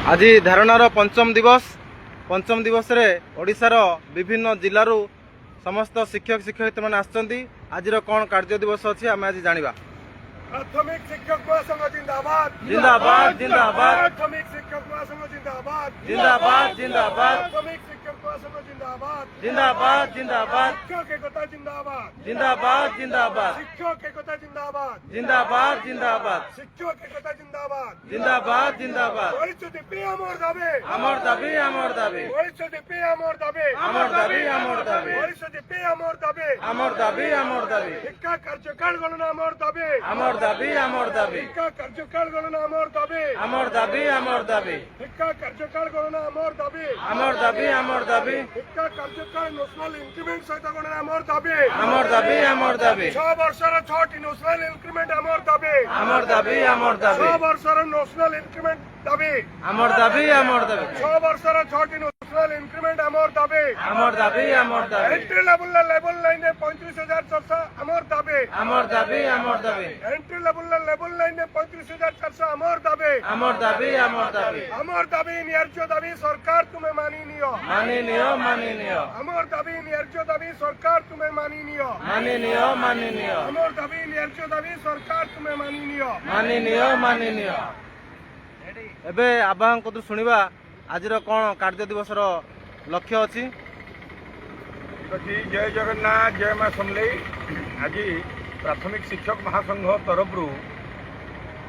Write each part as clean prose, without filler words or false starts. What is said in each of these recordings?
आज धारणार पंचम दिवस रे ओडिशार विभिन्न जिल्लारू समस्त शिक्षक शिक्षयित्री मैंने आसछन्ती। आज कौन कार्य दिवस अच्छी आम आज जाना। प्राथमिक शिक्षक महासंघ जिंदाबाद जिंदाबाद जिंदाबाद प्राथमिक शिक्षक महासंघ जिंदाबाद जिंदाबाद जिंदाबाद प्राथमिक शिक्षक महासंघ जिंदाबाद जिंदाबाद जिंदाबाद शिक्षक एकता जिंदाबाद जिंदाबाद जिंदाबाद शिक्षक एकता जिंदाबाद जिंदाबाद जिंदाबाद शिक्षक एकता जिंदाबाद जिंदाबाद जिंदाबाद भविष्य पे अमर दाबे अमर दाबी अमर दाबी भविष्य पे अमर दाबे अमर दाबी अमर दाबी भविष्य पे अमर दाबे अमर दाबी अमर दाबी शिक्षा कार्यकाल गणना अमर दाबे अमर दाबी अमर दाबी शिक्षा कार्यकाल गणना अमर दाबे अमर दाबी अमर दाबी शिक्षा कार्यकाल गणना अमर दाबे अमर दाबी अमर दाबी शिक्षा कार्यकाल न्याशनल इंक्रीमेंट सहित गणना अमर दाबे अमर दाबी अमर दाबी 6 वर्षर 6टी न्याशनल इंक्रीमेंट अमर दाबे अमर दाबी अमर दाबी 6 वर्षर न्याशनल इंक्रीमेंट दाबे अमर दाबी अमर दाबी 6 वर्षर 6टी न्याशनल इंक्रीमेंट अमर दाबे अमर दाबी अमर दाबी एंट्री लेवल लाइन 35,400 अमर दाबे अमर दाबी अमर दाबी एंट्री लेवल लाइन 35,400 अमर दाबे अमर दाबी अमर दाबी अमर दाबी न्याय्य दाबी सरकार तुम्हें माननीय माननीय अमर दाबी न्याय्य दाबी सरकार तुम्हें माननीय माननीय अमर दाबी न्याय्य दाबी सरकार तुम्हें माननीय माननीय एबे आबाहन को शुणा आज कौन कार्य दिवस लक्ष्य अच्छी। जय जगन्नाथ जय माँ समलेई। आज प्राथमिक शिक्षक महासंघ तरफ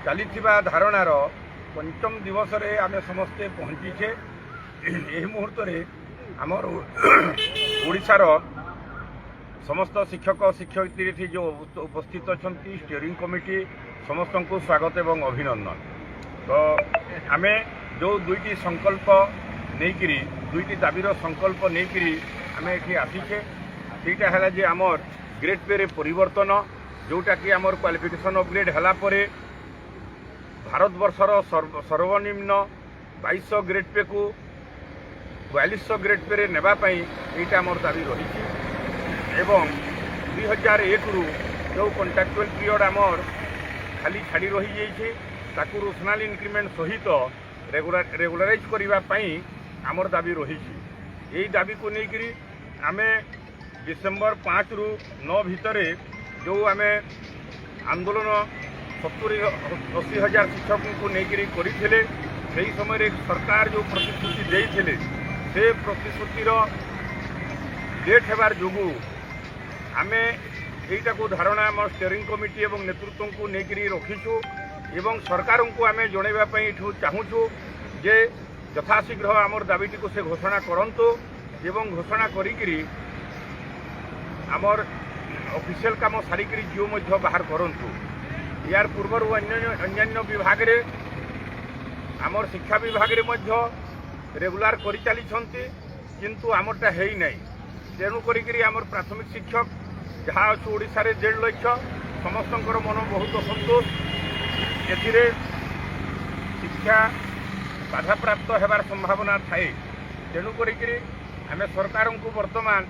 चली धारणार पंचम दिवस रे आमे समस्ते पहुँचीचे। यही मुहूर्त आमर ओडिशार समस्त शिक्षक शिक्षयित्री जो उपस्थित अच्छा स्टीयरिंग कमिटी समस्त को स्वागत एवं अभिनंदन। तो आमे जो दुईटी संकल्प नहींकरी दुईटी दाबीर संकल्प नहींकरी आमे एठी आसीचे सेटा है जे आमर ग्रेड पे रे परिवर्तन जोटा कि आमर क्वालिफिकेशन अपग्रेड हला परे भारत वर्षर सर्वनिम्न 2200 ग्रेड पे को 4200 ग्रेड पे रे नेबा पई एटा आमर दाबी रही एवं 2001 रु जो कॉन्ट्रैक्चुअल पीरियड आमर खाली छाड़ी रही जाइए ताकू न्याशनल इंक्रीमेंट सहित रेगुलाराइज करने आमर दाबी रही। यही दाबी को लेकर आमे डिसेम्बर 5 रु 9 भितर जो आमे आंदोलन 70-80 हजार शिक्षकों को लेकर करते से समय सरकार जो प्रतिश्रुति देते से प्रतिश्रुतिर लेट होबार जोगु आमे यहीटा को धारणा आम स्टीयरिंग कमिटी एवं नेतृत्व को लेकर रखीचु एवं सरकार को आमे जनवाई चाहूँ जे यथाशीघ्र आमर दाबीटी को से घोषणा करंतु एवं घोषणा करिकरी आमर ऑफिशियल काम सारिकरी जिओ मध्य बाहर करंतु। यार पूर्वर अन्यान्य विभाग रे आमर शिक्षा विभाग रे मध्य रेगुलार करि चली छंती किंतु आमरटा हेई नै। तेणु करिकरी आमर प्राथमिक शिक्षक जहाँ अच्छे ओडिशा रे 1.5 लाख समस्तंकर मन बहुत संतोष। एथिरे शिक्षा बाधा प्राप्त होबार संभावना थाए। तेणु करिकरी आमे सरकार को वर्तमान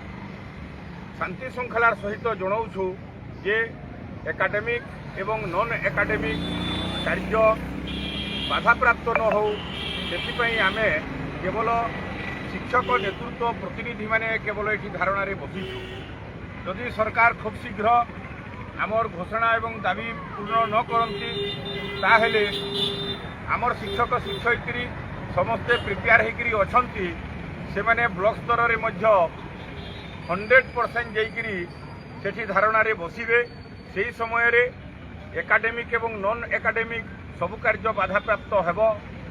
शांति श्रृंखलार सहित जनाऊँ जे एकाडेमिक एवं नॉन एकाडेमिक कार्य बाधा प्राप्त न हो से आमे केवल शिक्षक नेतृत्व प्रतिनिधि माने केवल ये धारणा बसीचु। जदि सरकार खूब शीघ्र आमर घोषणा एवं दाबी पूर्ण न करती ताहेले आमर शिक्षक शिक्षयित्री समस्ते प्रिपेयर होकर अछंती से माने ब्लॉक स्तर रे मध्य 100% जाइकरी सेठी धारणा रे बसिबे। सेही समय रे एकाडेमिक एवं नॉन एकाडेमिक सबु कार्य बाधा प्राप्त हेबो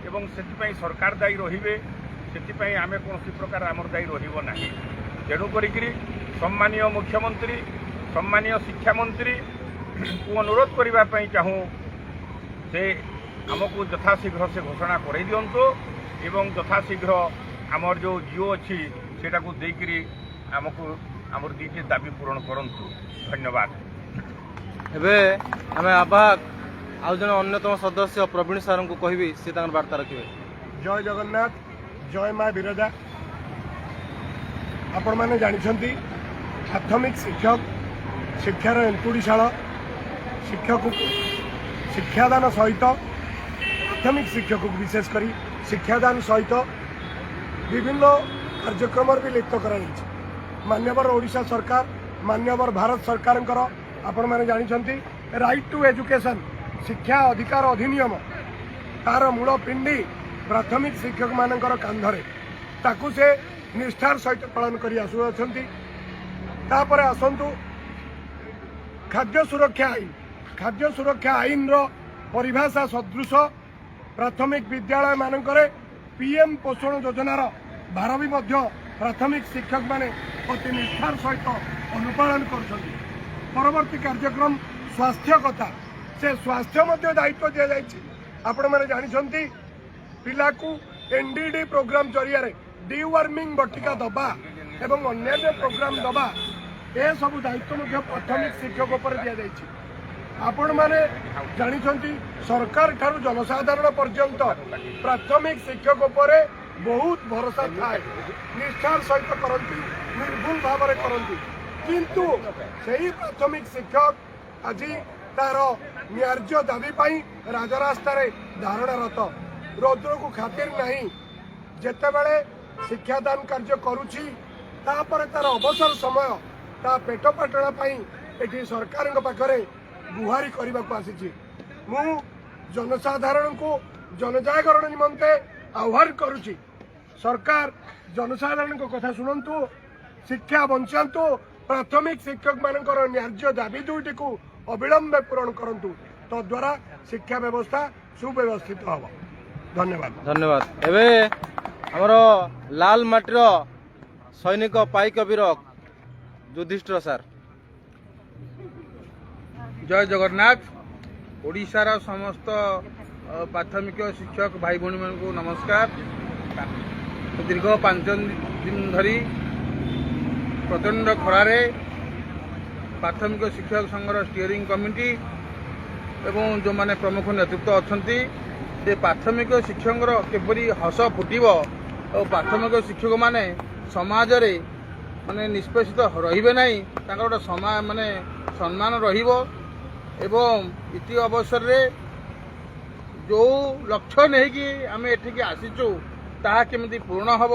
एवं सेति सरकार दायी रहिबे। सेति आमे कोनोसी प्रकार आमर दायी रहिबो नाही। तेणु करिकरी सम्मानीय मुख्यमंत्री सम्मानीय शिक्षा मंत्री को अनुरोध करने चाहूँ से आमको यथाशीघ्र से घोषणा कर दिंतु एवं यथाशीघ्र आमर जो जिओ अच्छी सेटा को देकर आमको आमर दीटे दाबी पूरण करंतु। धन्यवाद। एबे आमे आबाहक आउ जन अन्यतम सदस्य प्रवीण सार को कहबी से वार्ता रखिए। जय जगन्नाथ जय माँ विरजा। आपण मैंने जानी प्राथमिक शिक्षक शिक्षार एंटुड़ीशाला शिक्षक शिक्षादान सहित प्राथमिक शिक्षक को विशेषकर शिक्षादान सहित विभिन्न कार्यक्रम भी लिप्त कर मान्यवर ओडिशा सरकार मान्यवर भारत सरकार आपण मैंने जानते राइट टू एजुकेशन शिक्षा अधिकार अधिनियम तार मूल पिंडी प्राथमिक शिक्षक मानकर कांधरे ताकू से निष्ठार सहित पालन कर आसतु खाद्य सुरक्षा आईन रो परिभाषा सदृश प्राथमिक विद्यालय मानकरे पीएम पोषण योजनार भार भी प्राथमिक शिक्षक माने अति निष्ठार सहित अनुपालन कर परवर्ती कार्यक्रम स्वास्थ्य कथा से स्वास्थ्य दायित्व दि जाए आपण मैंने जानते पिला को एनडीडी प्रोग्राम जरिया डिवर्मिंग बटिका दबा एवं अन्य प्रोग्राम दबा ए सब दायित्व प्राथमिक शिक्षक उपर दि जाए आपण मैंने जानते सरकार ठारू जनसाधारण पर्यंत प्राथमिक शिक्षक उपर बहुत भरोसा थाए निष्ठार सहित करती निर्भुल भाव करती किंतु सही प्राथमिक शिक्षक आज तार न्याय्य दाबी पाई राजरास्ता धारणारत रौद्र को खातिर नहीं जेते बेले शिक्षादान कार्य करुछि तापर तार अवसर समय ता पेट पाटणा पाई एठी सरकार पाखरे गुहारी करने को आसी मु जनसाधारण को जनजागरण निमंते आह्वान करुछि सरकार जनसाधारण को कथा शुणु शिक्षा बंचातु प्राथमिक शिक्षक मानकर न्याय्य दाबी दुईटी को अविलंबे पूरण करंतु तो द्वारा शिक्षा व्यवस्था सुव्यवस्थित हम धन्यवाद धन्यवाद एबे हमर लाल माटीर सैनिक पाइक वीर युधिष्ठिर सर जय जगन्नाथ ओडिशार समस्त प्राथमिक शिक्षक भाई भौणी को नमस्कार दीर्घ 5 दिन धरी प्रचंड खरारे प्राथमिक शिक्षक संघर स्टीयरिंग कमिटी एवं जो माने प्रमुख नेतृत्व अच्छा से प्राथमिक शिक्षक किपरि हस फुटब और प्राथमिक शिक्षक माने समाज रे माने निष्पेषित रहिबे नहीं तांकर गोटे माने सम्मान रहिबो एवं इति अवसर रे जो लक्ष्य नहीं कि आम एठिकी आसीचु ताहा केमिति पूर्ण हब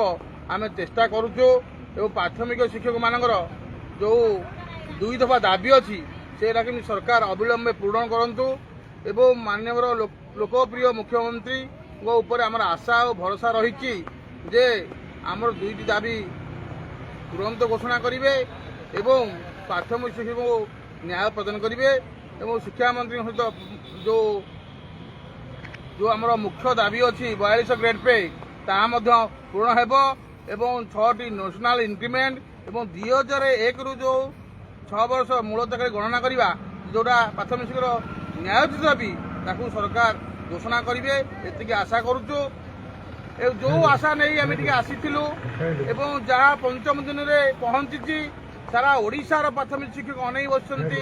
आम चेष्टा करुचु एवं प्राथमिक शिक्षक मानकर जो 2 दफा दाबी अच्छी से सरकार अविलंबे पूर्ण करंतु एवं माननीय लोकप्रिय मुख्यमंत्री ऊपर आमर आशा और भरोसा रही जे आमर 2टी दाबी तुरंत घोषणा करेंगे एवं प्राथमिक शिक्षक को न्याय प्रदान करेंगे एवं शिक्षा मंत्री सहित जो जो आमर मुख्य दाबी अच्छी 42 ग्रेड पे ताहा पूर्ण हेब एवं 6टी नेशनल इंक्रीमेंट एवं 2001 रु जो 6 वर्ष मूल तक गणना करवा जोटा प्राथमिक शिक्षक न्यायोचित दाबी ताकू सरकार घोषणा करेंगे एति आशा करुचु जो आशा नहीं आम आसीलु एवं जहाँ 5म दिन में पहुंची सारा ओडिशार प्राथमिक शिक्षक अनै बसुँच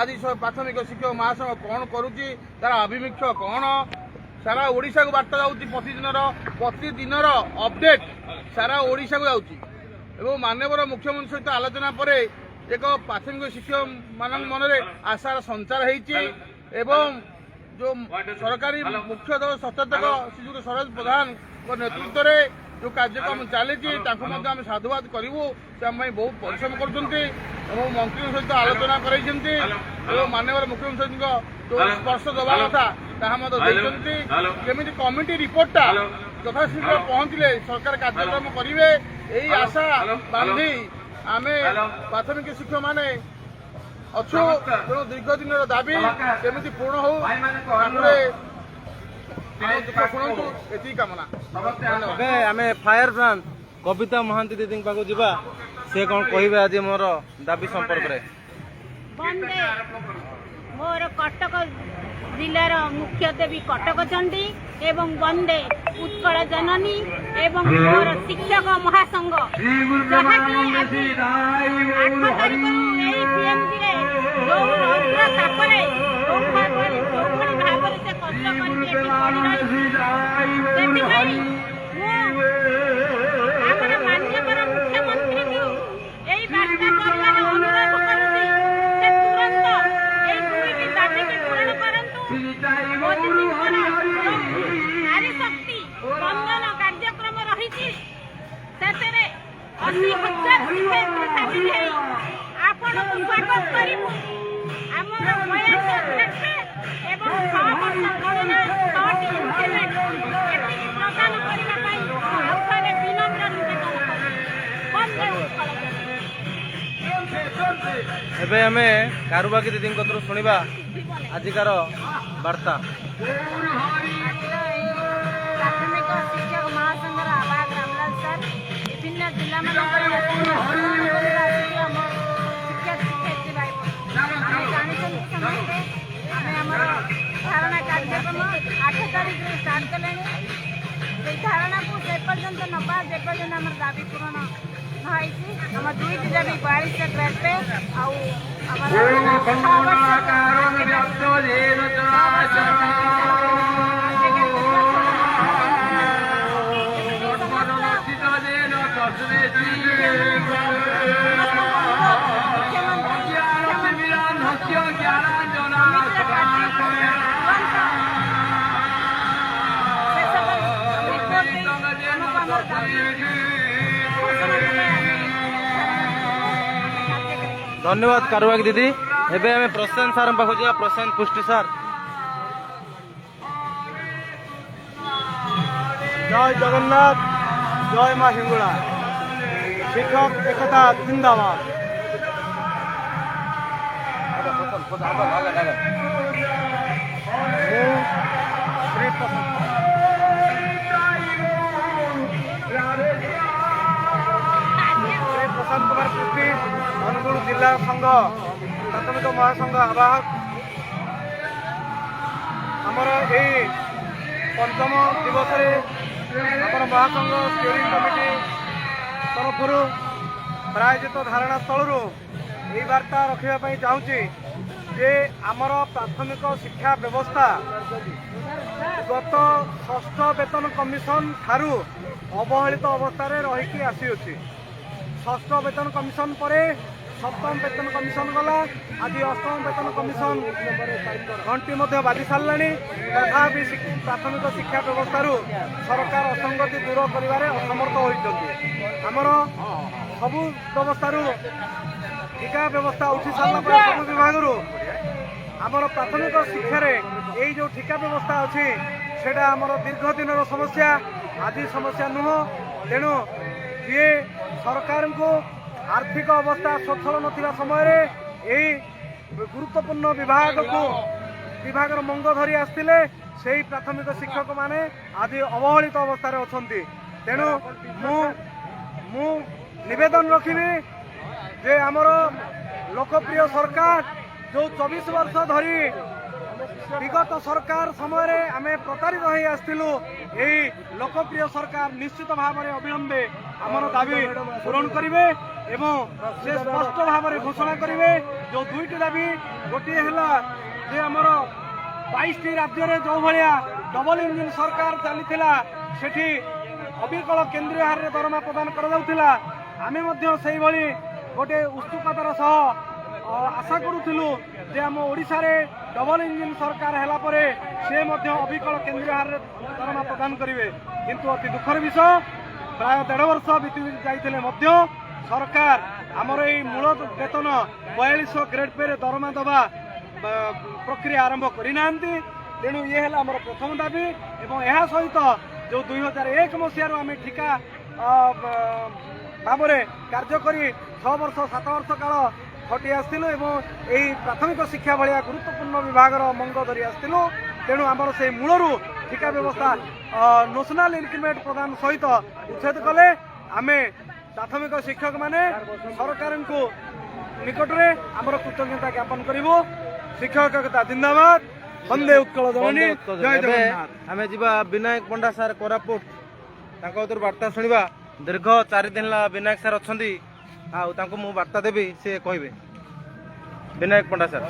आज प्राथमिक शिक्षक महासंघ कौन करुच्ची तार आभिमुख्य कौन सारा ओडिशा को बार्ता जाऊँगी प्रतिदिन अपडेट सारा ओडिशा को जाऊँगी एवं माननीय मुख्यमंत्री सहित आलोचना पर एक प्राथमिक शिक्षक मान मन में आशार संचार होती एवं जो सरकारी मुख्य सचेतक श्रीजुक्त सरोज प्रधान नेतृत्व में जो कार्यक्रम चली आम साधुवाद करूँ से आम बहुत परिश्रम कर मंत्री सहित आलोचना कर माननीय मुख्यमंत्री जो स्पर्श दवा कथा केमी कमिटी रिपोर्टा यथाशीघ्र पहुंचले सरकार कार्यक्रम करेंगे यही आशा बांधी आम प्राथमिक शिक्षक माने अच्छु तेणु दीर्घ दिन दाबी केमी पूर्ण हो शुणु ये कामना आम फायर ब्रांड कविता महांती दीदी पाक जा सी कौन कहे आज मोर दाबी संपर्क में बंदे मोर कटक जिलार मुख्य देवी कटक चंडी एवं बंदे उत्कल जननी एवं मोर शिक्षक महासंघ जहाँकि 8 तारिख पीएमजी जो रौद्र तापरे भाव से कष्ट कर मुख्यमंत्री को यही बार्ता करवार अनुरोध करुँच से तुरंत यही 2टी दाबी पूरण करंतु मोदी 80,000 ଶିକ୍ଷୟିତ୍ରୀ ସାମିଲ ହେଇ ଆପଣଙ୍କୁ ସ୍ୱାଗତ କରିବୁ। ଆମର ବୟାନ ଗ୍ରେଡ୍ ଏବଂ 6 ବର୍ଷ ଗଣନା 6ଟି ଇନକ୍ରିମେଣ୍ଟ ଏତିକି ପ୍ରଦାନ କରିବା ପାଇଁ ଆଉଥରେ ବିନମ୍ର ନିବେଦନ କରୁଛୁ। ବନ୍ଦେ ଉତ୍କଳ ଏବେ ଆମେ କାରୁବାକି ଦିଦିଙ୍କ କତରୁ ଶୁଣିବା ଆଜିକାର ବାର୍ତ୍ତା। ପ୍ରାଥମିକ ଶିକ୍ଷକ ମହାସଂଘର ଆବାହକ ରାମଲାଲ ସାର୍ ବିଭିନ୍ନ ଜିଲ୍ଲାମାନଙ୍କରେ ଆସିକି ଆମ ଶିକ୍ଷକ ଶିକ୍ଷୟିତ୍ରୀ ଭାଇ ଆମେ ଜାଣିଛନ୍ତି ସମସ୍ତେ ଆମେ ଆମର ଧାରଣା କାର୍ଯ୍ୟକ୍ରମ 8 ତାରିଖରେ ଷ୍ଟାର୍ଟ କଲେଣି। ସେଇ ଧାରଣାକୁ ଯେପର୍ଯ୍ୟନ୍ତ ନେବା ଯେପର୍ଯ୍ୟନ୍ତ ଆମର ଦାବି ପୂରଣ ନ ହେଇଛି ଆମ 2ଟି ଦାବି 42 ଗ୍ରେଡ୍ ପେ ଆଉ ଆମର 6 धन्यवाद कारुबाकी दीदी। एबे हमें प्रशांत सार पाखु जा। प्रशांत पुष्टि सार जय जगन्नाथ जय माँ हिंगुड़ा शिक्षक एकता जिंदाबाद। श्री प्रशांत कुमार पुष्टि अनुगुल जिला संघ प्राथमिक महासंघ आवाहक आमर यही पंचम दिवस आमर महासंघ स्टीयरिंग कमिटी तरफ प्रायोजित धारणा स्थल यही वार्ता रखापी चाहूँगी जे आमर प्राथमिक शिक्षा व्यवस्था गत 6ठ वेतन कमिशन ठारू अवहेलित अवस्था रहीकि आसीअछि। 6ठ वेतन कमिशन पर 7म वेतन कमिशन गला आज 8म वेतन कमिशन घंटी बाजी सारा तथापि प्राथमिक शिक्षा व्यवस्था सरकार असंगति दूर कर असमर्थ होती। आमर सबू व्यवस्था टीका व्यवस्था उठी सारा सब विभाग आमर प्राथमिक शिक्षार यही जो टीका व्यवस्था अच्छी सेटा आमर दीर्घ दिन समस्या आज समस्या नुह। तेणु जी सरकार को आर्थिक अवस्था स्वच्छल नथिबा समय यही गुरुत्वपूर्ण विभाग को विभाग मंग धरी आसते से प्राथमिक शिक्षक माने आज अवहेलित अवस्था अच्छा। तेणु मु निवेदन रखी जे आमर लोकप्रिय सरकार जो 24 वर्ष धरी विगत सरकार समय आम प्रतारित हो आसलु यही लोकप्रिय सरकार निश्चित भाव में अविलंबे आमर दाबी पूरण करेंगे एवं से स्पष्ट भाव में घोषणा करेंगे जो 2टी दाबी गोटे है जे आमर 22टी राज्य में जो भाया डबल इंजिन सरकार चली सेठी अविकल केंद्रीय हार में दरमा प्रदान करा आमे से गोटे उत्सुकतार सह आशा करूँ जे आम ओडिशा रे डबल इंजिन सरकार है से अविकल केंद्रीय हार में दरमा प्रदान करेंगे। किंतु अति दुखर विषय प्राय 1.5 वर्ष बीती जाते सरकार आमर यही मूल वेतन 4200 ग्रेड पे दरमा दबा प्रक्रिया आरंभ करना। तेणु ये है आमर प्रथम दाबी एवं यह सहित जो 2001 मसीह आम ठिका भाव कार्य करी 6 वर्ष 7 वर्ष काल खटी आसलु एवं यही प्राथमिक शिक्षा भाया गुरुत्वपूर्ण विभाग मंग धरी आसलु। तेणु आमर से मूलरू ठिका व्यवस्था नेशनल इंक्रीमेंट प्रदान सहित उच्छेद कले आमे प्राथमिक शिक्षक माने सरकार को निकट में आमर कृतज्ञता ज्ञापन करूँ। शिक्षक एकता जिंदाबाद वंदे उत्कल जननी जय जगन्नाथ। आमे जिबा विनायक पंडा सार कोरापुट वार्ता शुणा दीर्घ 4 दिन विनायक सार अच्छा मु वार्ता देवी से कहे विनायक पंडा सार।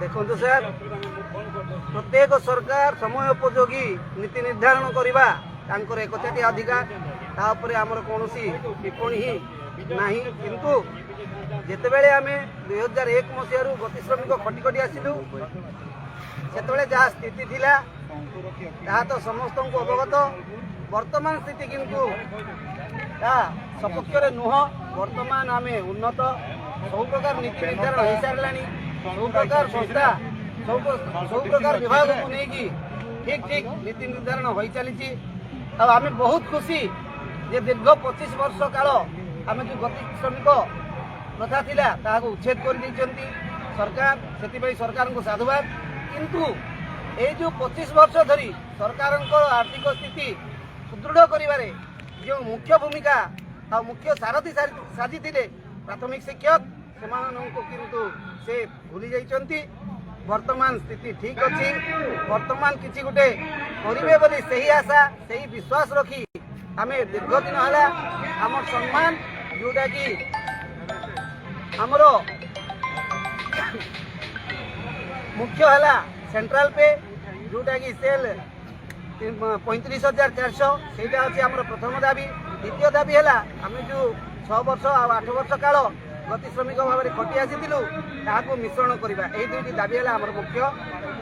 देखो सर प्रत्येक सरकार समय उपयोगी नीति निर्धारण करवा एकचाटी अधिकार तापर आमर कौन टिप्पणी ही नहीं। किंतु जितेबले आम 2001 मसीह गति श्रमिक खटी खटी आसलु से जहाँ स्थिति थिला तो समस्त को अवगत ବର୍ତ୍ତମାନ ସ୍ଥିତି କିନ୍ତୁ ତା ସପକ୍ଷରେ ନୁହଁ। ବର୍ତ୍ତମାନ ଆମେ ଉନ୍ନତ, ସବୁ ପ୍ରକାର ନୀତି ନିର୍ଦ୍ଧାରଣ ହେଇସାରିଲାଣି, ସବୁ ପ୍ରକାର ସଂସ୍ଥା, ସବୁ ପ୍ରକାର ବିଭାଗକୁ ନେଇକି ଠିକ୍ ନୀତି ନିର୍ଦ୍ଧାରଣ ହୋଇ ଚାଲିଛି। ଆଉ ଆମେ ବହୁତ ଖୁସି ଯେ ଦୀର୍ଘ 25 ବର୍ଷ କାଳ ଆମେ ଯେଉଁ ଗତି ଶ୍ରମିକ ପ୍ରଥା ଥିଲା ତାହାକୁ ଉଚ୍ଛେଦ କରିଦେଇଛନ୍ତି ସରକାର, ସେଥିପାଇଁ ସରକାରଙ୍କୁ ସାଧୁବାଦ। କିନ୍ତୁ ଏଇ ଯେଉଁ 25 ବର୍ଷ ଧରି ସରକାରଙ୍କ ଆର୍ଥିକ ସ୍ଥିତି ସୁଦୃଢ଼ କରିବାରେ ଯେଉଁ ମୁଖ୍ୟ ଭୂମିକା ଆଉ ମୁଖ୍ୟ ସାରଥୀ ସାଜିଥିଲେ ପ୍ରାଥମିକ ଶିକ୍ଷକ, ସେମାନଙ୍କୁ କିନ୍ତୁ ସେ ଭୁଲି ଯାଇଛନ୍ତି। ବର୍ତ୍ତମାନ ସ୍ଥିତି ଠିକ୍ ଅଛି, ବର୍ତ୍ତମାନ କିଛି ଗୋଟେ କରିବେ ବୋଲି ସେହି ଆଶା, ସେହି ବିଶ୍ୱାସ ରଖି ଆମେ ଦୀର୍ଘ ଦିନ ହେଲା ଆମର ସମ୍ମାନ ଯେଉଁଟାକି ଆମର ମୁଖ୍ୟ ହେଲା ସେଣ୍ଟ୍ରାଲ ପେ, ଯେଉଁଟାକି ସେଲ୍ 35,400, ସେଇଟା ଅଛି ଆମର ପ୍ରଥମ ଦାବି। ଦ୍ୱିତୀୟ ଦାବି ହେଲା ଆମେ ଯେଉଁ 6 ବର୍ଷ ଆଉ 8 ବର୍ଷ କାଳ ଗତି ଶ୍ରମିକ ଭାବରେ ଖଟି ଆସିଥିଲୁ ତାହାକୁ ମିଶ୍ରଣ କରିବା। ଏହି ଦୁଇଟି ଦାବି ହେଲା ଆମର ମୁଖ୍ୟ,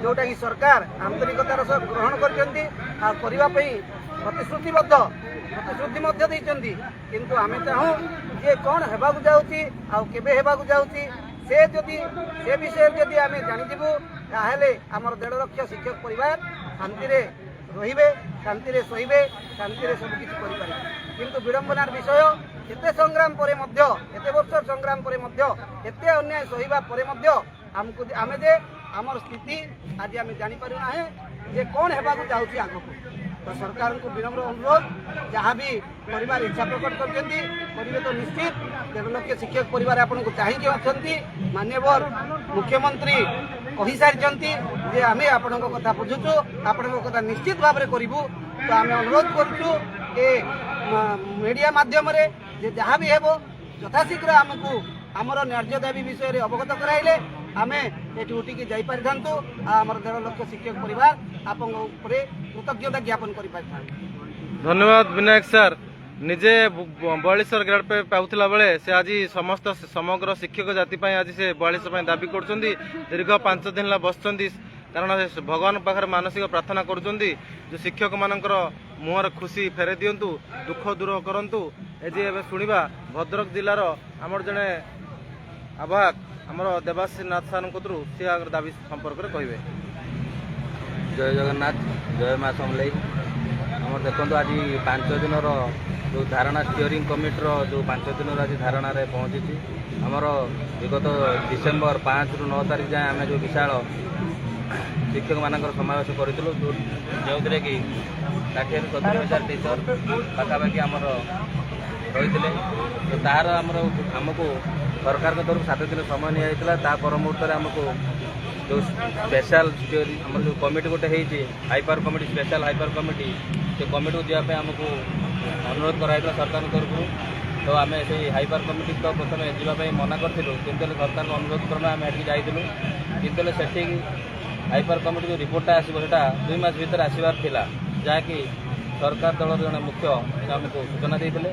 ଯେଉଁଟାକି ସରକାର ଆନ୍ତରିକତାର ସହ ଗ୍ରହଣ କରିଛନ୍ତି ଆଉ କରିବା ପାଇଁ ପ୍ରତିଶ୍ରୁତି ମଧ୍ୟ ଦେଇଛନ୍ତି। କିନ୍ତୁ ଆମେ ଚାହୁଁ ଯେ କ'ଣ ହେବାକୁ ଯାଉଛି ଆଉ କେବେ ହେବାକୁ ଯାଉଛି ସେ ବିଷୟରେ ଯଦି ଆମେ ଜାଣିଯିବୁ ତାହେଲେ ଆମର 1.5 ଲକ୍ଷ ଶିକ୍ଷକ ପରିବାର ଶାନ୍ତିରେ ରହିବେ, ଶାନ୍ତିରେ ଶୋଇବେ, ଶାନ୍ତିରେ ସବୁକିଛି କରିପାରିବେ। କିନ୍ତୁ ବିଡ଼ମ୍ବନାର ବିଷୟ, ଏତେ ସଂଗ୍ରାମ ପରେ ମଧ୍ୟ, ଏତେ ବର୍ଷ ସଂଗ୍ରାମ ପରେ ମଧ୍ୟ, ଏତେ ଅନ୍ୟାୟ ସହିବା ପରେ ମଧ୍ୟ ଆମେ ଯେ ଆମର ସ୍ଥିତି ଆଜି ଆମେ ଜାଣିପାରୁନାହେଁ ଯେ କ'ଣ ହେବାକୁ ଯାଉଛି ଆଗକୁ। ତ ସରକାରଙ୍କୁ ବିନମ୍ର ଅନୁରୋଧ, ଯାହା ବି କରିବାର ଇଚ୍ଛା ପ୍ରକଟ କରିଛନ୍ତି କରିବେ ତ ନିଶ୍ଚିତ। 1.5 ଲକ୍ଷ ଶିକ୍ଷକ ପରିବାର ଆପଣଙ୍କୁ ଚାହିଁକି ଅଛନ୍ତି। ମାନ୍ୟବର ମୁଖ୍ୟମନ୍ତ୍ରୀ କହିସାରିଛନ୍ତି ଯେ ଆମେ ଆପଣଙ୍କ କଥା ବୁଝୁଛୁ, ଆପଣଙ୍କ କଥା ନିଶ୍ଚିତ ଭାବରେ କରିବୁ। ତ ଆମେ ଅନୁରୋଧ କରୁଛୁ ଏ ମିଡ଼ିଆ ମାଧ୍ୟମରେ ଯେ ଯାହା ବି ହେବ ଯଥାଶୀଘ୍ର ଆମକୁ ଆମର ନ୍ୟାର୍ଯ୍ୟ ଦାବି ବିଷୟରେ ଅବଗତ କରାଇଲେ ଆମେ ଏଠି ଉଠିକି ଯାଇପାରିଥାନ୍ତୁ ଆଉ ଆମର 1.5 ଲକ୍ଷ ଶିକ୍ଷକ ପରିବାର ଆପଣଙ୍କ ଉପରେ କୃତଜ୍ଞତା ଜ୍ଞାପନ କରିପାରିଥାନ୍ତୁ। ଧନ୍ୟବାଦ ବିନାୟକ ସାର୍। ନିଜେ 42 ଗ୍ରେଡ୍ ପେ ପାଉଥିଲା ବେଳେ ସେ ଆଜି ସମଗ୍ର ଶିକ୍ଷକ ଜାତି ପାଇଁ ଆଜି ସେ 42 ପାଇଁ ଦାବି କରୁଛନ୍ତି। ଦୀର୍ଘ 5 ଦିନ ହେଲା ବସିଛନ୍ତି, କାରଣ ସେ ଭଗବାନ ପାଖରେ ମାନସିକ ପ୍ରାର୍ଥନା କରୁଛନ୍ତି ଯେ ଶିକ୍ଷକମାନଙ୍କର ମୁହଁରେ ଖୁସି ଫେରାଇ ଦିଅନ୍ତୁ, ଦୁଃଖ ଦୂର କରନ୍ତୁ। ଏବେ ଶୁଣିବା ଭଦ୍ରକ ଜିଲ୍ଲାର ଆମର ଜଣେ ଆବାହକ ଆମର ଦେବାଶିଷ ନାଥ ସାର୍ଙ୍କ କତରୁ ସେ ଦାବି ସମ୍ପର୍କରେ କହିବେ। ଜୟ ଜଗନ୍ନାଥ, ଜୟ ମା ସମଲେଇ। ଆମର ଦେଖନ୍ତୁ ଆଜି 5 ଦିନର ଯେଉଁ ଧାରଣା ଷ୍ଟିଅରିଂ କମିଟିର ଯେଉଁ 5 ଦିନର ଆଜି ଧାରଣାରେ ପହଞ୍ଚିଛି। ଆମର ବିଗତ ଡିସେମ୍ବର 5ରୁ 9 ତାରିଖ ଯାଏଁ ଆମେ ଯେଉଁ ବିଶାଳ ଶିକ୍ଷକମାନଙ୍କର ସମାବେଶ କରିଥିଲୁ, ଯେଉଁଥିରେ କି 60ରୁ 70,000 ଟିଚର ପାଖାପାଖି ଆମର ରହିଥିଲେ। ତ ତାହାର ଆମକୁ ସରକାରଙ୍କ ତରଫରୁ 7 ଦିନ ସମୟ ନିଆଯାଇଥିଲା। ତା ପର ମୁହୂର୍ତ୍ତରେ ଆମକୁ ଯେଉଁ ସ୍ପେଶାଲ ଆମର ଯେଉଁ କମିଟି ଗୋଟେ ହେଇଛି, ହାଇପାର କମିଟି, ସ୍ପେଶାଲ ହାଇପାର କମିଟି, ସେ କମିଟିକୁ ଯିବା ପାଇଁ ଆମକୁ ଅନୁରୋଧ କରାଯାଇଥିଲା ସରକାରଙ୍କ ତରଫରୁ। ତ ଆମେ ସେଇ ହାଇପାର କମିଟି ତ ପ୍ରଥମେ ଯିବା ପାଇଁ ମନା କରିଥିଲୁ, କିନ୍ତୁ ହେଲେ ସରକାରଙ୍କ ଅନୁରୋଧ କ୍ରମେ ଆମେ ଏଠିକି ଯାଇଥିଲୁ। କିନ୍ତୁ ହେଲେ ସେଠିକି ହାଇପାର କମିଟି ଯେଉଁ ରିପୋର୍ଟଟା ଆସିବ ସେଟା 2 ମାସ ଭିତରେ ଆସିବାର ଥିଲା, ଯାହାକି ସରକାର ଦଳର ଜଣେ ମୁଖ୍ୟ ଆମକୁ ସୂଚନା ଦେଇଥିଲେ।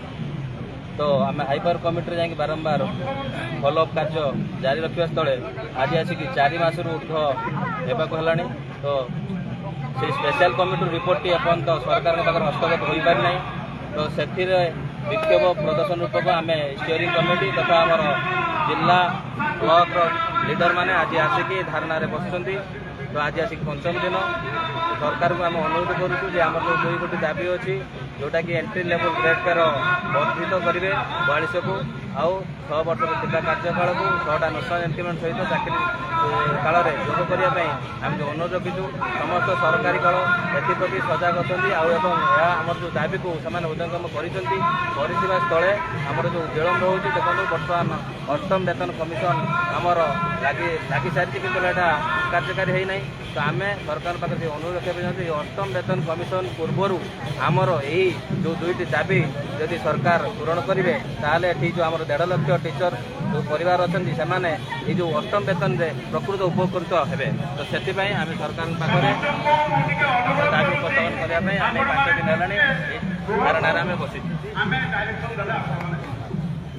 ତ ଆମେ ହାଇପାର କମିଟିରେ ଯାଇକି ବାରମ୍ବାର ଫଲୋଅପ୍ କାର୍ଯ୍ୟ ଜାରି ରଖିବା ସ୍ଥଳେ ଆଜି ଆସିକି 4 ମାସରୁ ଉର୍ଦ୍ଧ୍ୱ ହେବାକୁ ହେଲାଣି। ତ ସେଇ ସ୍ପେଶାଲ କମିଟିର ରିପୋର୍ଟଟି ଏପର୍ଯ୍ୟନ୍ତ ସରକାରଙ୍କ ପାଖରେ ହସ୍ତଗତ ହୋଇପାରିନାହିଁ। ତ ସେଥିରେ ବିକ୍ଷୋଭ ପ୍ରଦର୍ଶନ ରୂପକ ଆମେ ଷ୍ଟିଅରିଂ କମିଟି ତଥା ଆମର ଜିଲ୍ଲା ବ୍ଲକର ଲିଡରମାନେ ଆଜି ଆସିକି ଧାରଣାରେ ବସିଛନ୍ତି। ତ ଆଜି ଆସିକି 5ମ ଦିନ। ସରକାରଙ୍କୁ ଆମେ ଅନୁରୋଧ କରୁଛୁ ଯେ ଆମର ଯେଉଁ 2 କୋଟି ଦାବି ଅଛି, ଯେଉଁଟାକି ଏଣ୍ଟ୍ରି ଲେଭେଲ୍ ଗ୍ରେଡ୍ ପେର ବର୍ଦ୍ଧିତ କରିବେ 42କୁ, ଆଉ 6 ବର୍ଷର ଥିବା କାର୍ଯ୍ୟକାଳକୁ 6ଟା ନ୍ୟାସନାଲ ଇନକ୍ରିମେଣ୍ଟ ସହିତ ଚାକିରି କାଳରେ ଯୋଗ କରିବା ପାଇଁ ଆମେ ଯେଉଁ ଅନୁରୋଧ ରଖିଛୁ। ସମସ୍ତ ସରକାରୀ କଳ ଏଥିପ୍ରତି ସଜାଗ ଅଛନ୍ତି ଆଉ ଏବଂ ଏହା ଆମର ଯେଉଁ ଦାବିକୁ ସେମାନେ ହୃଦୟଙ୍ଗମ କରିଛନ୍ତି। କରିଥିବା ସ୍ଥଳେ ଆମର ଯେଉଁ ବିଳମ୍ବ ହେଉଛି, ଦେଖନ୍ତୁ ବର୍ତ୍ତମାନ 8ମ ବେତନ କମିଶନ ଆମର ଲାଗି ସାରିଛି, କିନ୍ତୁ ଏଇଟା କାର୍ଯ୍ୟକାରୀ ହୋଇନାହିଁ। ତ ଆମେ ସରକାରଙ୍କ ପାଖରେ ସେ ଅନୁରୋଧ ରଖିବା ପାଇଁ ଚାହୁଁଛୁ, 8ମ ବେତନ କମିଶନ ପୂର୍ବରୁ ଆମର ଏହି ଯେଉଁ 2ଟି ଦାବି ଯଦି ସରକାର ପୂରଣ କରିବେ, ତାହେଲେ ଏଠି ଯେଉଁ ଆମର 1.5 ଲକ୍ଷ ଟିଚର ଯେଉଁ ପରିବାର ଅଛନ୍ତି ସେମାନେ ଏଇ ଯେଉଁ 8ମ ବେତନରେ ପ୍ରକୃତ ଉପକୃତ ହେବେ। ତ ସେଥିପାଇଁ ଆମେ ସରକାରଙ୍କ ପାଖରେ ଦାବି ଉପସ୍ଥାପନ କରିବା ପାଇଁ ଆମେ 5 ଦିନ ହେଲାଣି ଏହି ଧାରଣାରେ ଆମେ ବସିଛୁ।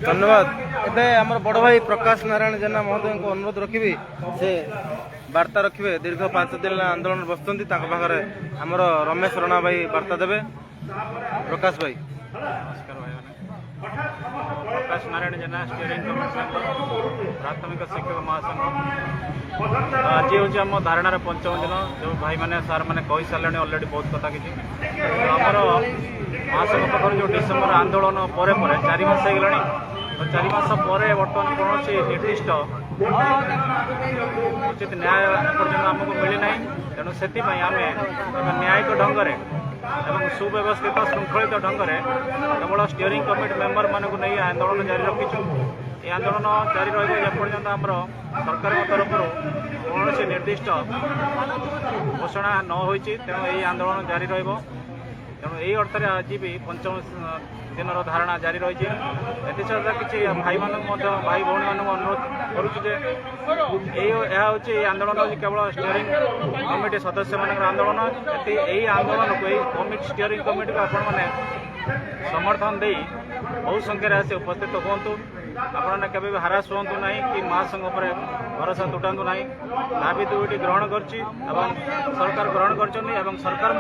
ଧନ୍ୟବାଦ। ଏବେ ଆମର ବଡ଼ ଭାଇ ପ୍ରକାଶ ନାରାୟଣ ଜେନା ମହୋଦୟଙ୍କୁ ଅନୁରୋଧ ରଖିବି, ସେ ବାର୍ତ୍ତା ରଖିବେ। ଦୀର୍ଘ 5 ଦିନ ଆନ୍ଦୋଳନ ବସୁଛନ୍ତି, ତାଙ୍କ ପାଖରେ ଆମର ରମେଶ ରଣା ଭାଇ ବାର୍ତ୍ତା ଦେବେ। प्रकाश भाई नमस्कार भाई प्रकाश नारायण जेना स्टीयरिंग कमिटी प्राथमिक शिक्षक महासंघ आज हूँ आम धारणार पंचम दिन जो भाई मैंने सार मैंने कही सारे अलरेडी बहुत कथा कि आमर महासंघ पाखर जो डिसेम्बर आंदोलन पर 4 मास हो गला तो 4 मास पर बर्तमान कौन निर्दिष्ट उचित न्याय पर्यटन आमको मिलना तेणु से आम न्यायिक ढंग से एवं सुव्यवस्थित श्रृंखलित ढंग से केवल स्टीयरिंग कमिटी मेंबर मानक नहीं आंदोलन जारी रखीचु। ये आंदोलन जारी रपर्यंत आमर सरकार तरफ कौन से निर्दिष्ट घोषणा न हो तेणु ये आंदोलन जारी तेणु यही अर्थ में आज भी पंचम दिन धारणा जारी रही एसह किसी भाई भाई भौणी मान अनुरोध करुचे आंदोलन केवल स्टीयरिंग कमिटी सदस्य मान आंदोलन यही आंदोलन को कमिटी स्टीयरिंग कमिटी को आपण मैंने समर्थन दे बहुत संख्यार आसी उपस्थित हूँ आपने केवे भी हरास हूँ ना कि महासंघ पर भरोसा तुटातु ना दाबी दुईटी ग्रहण कर सरकार ग्रहण कर सरकार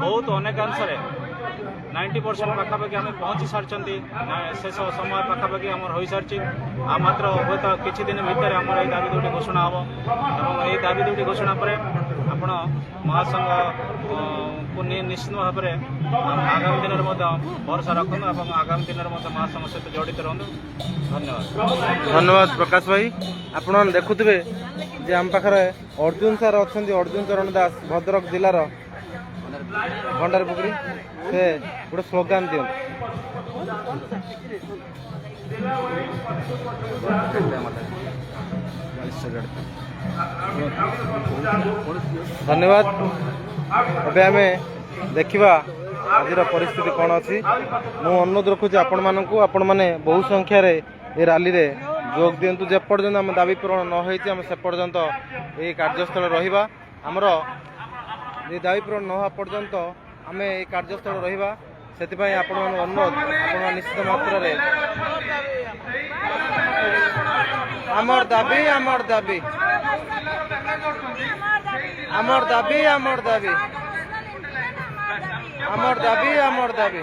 बहुत अनेकांश 90% पाखापाखि आम पहुँची सारी शेष समय पाखापाखि आम हो सारी आ मात्र हे तो किसी दिन भितर आम ये दाबी दुईटी घोषणा हम और ये दाबी दुईटी घोषणा पर आपण महासंघ को निश्चित भाव में आगामी दिन में भरोसा रखु और आगामी दिन में महासंघ सहित जड़ित रहूँ। धन्यवाद धन्यवाद प्रकाश भाई। आपण देखुवे जे आम पाखे अर्जुन सार अच्छा अर्जुन चरण दास भद्रक जिलार भंडारपुखुरी से गोटे स्लोगान दिं धन्यवाद। एबे आमे देखिबा आज परिस्थिति कौन अच्छी मु अनुरोध रखुच्छी आपण मानकू आपण माने बहु संख्यार ये रैली रे जोग दिंतु जे पर्यंत आम दाबी पूरण न होई आम से पर्यंत ये कार्यस्थल रहिबा हमर ये दाबी पूरण न होवा पर्यंत आम ये कार्यस्थल रहिबा सेतिपई आपण मान अनुरोध आपण निश्चित मात्रा रे आमर दाबी आमर दाबी आमर दाबी आमर दाबी आमर दाबी आमर दाबी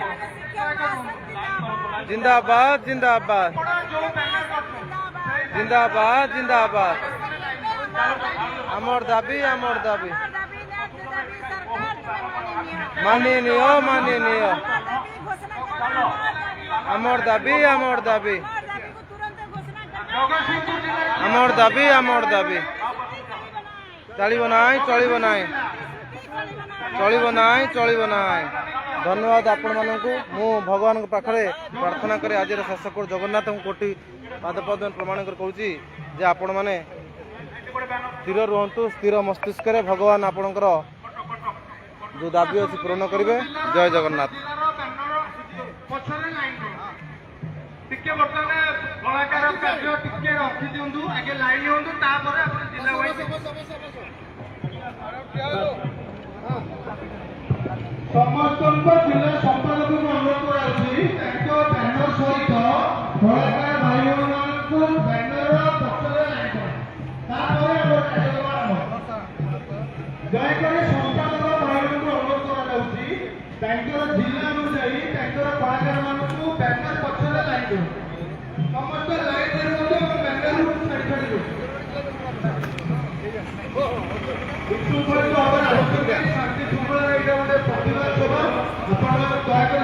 जिंदाबाद जिंदाबाद जिंदाबाद जिंदाबाद आमर दाबी माननीय माननीय आमर दाबी आमर दाबी आमर दाबी आमर दाबी चलिब नाई चलिब नाई चलिब नाई चलिब नाई। धन्यवाद आपण मानकू मु भगवान पाखरे प्रार्थना करे आज शासक जगन्नाथ कोटि पाद पद प्रमाण कर कहूँ जे आपण माने स्थिर रुहतु स्थिर मस्तिष्क भगवान आपणकर जो दाबी अच्छी पूर्ण करेंगे। जय जगन्नाथ। समस्त जिला संपादक को अनुरोध कराई बैनर सहित कलाकार भाई मान बैनर पक्षरे दयाकोरी संपादक भाई को अनुरोध कराई जिला अनुसार कलाकार मान बैनर पक्षरे लाइन समस्त लाइन बैनर छाड़ी छाड़ी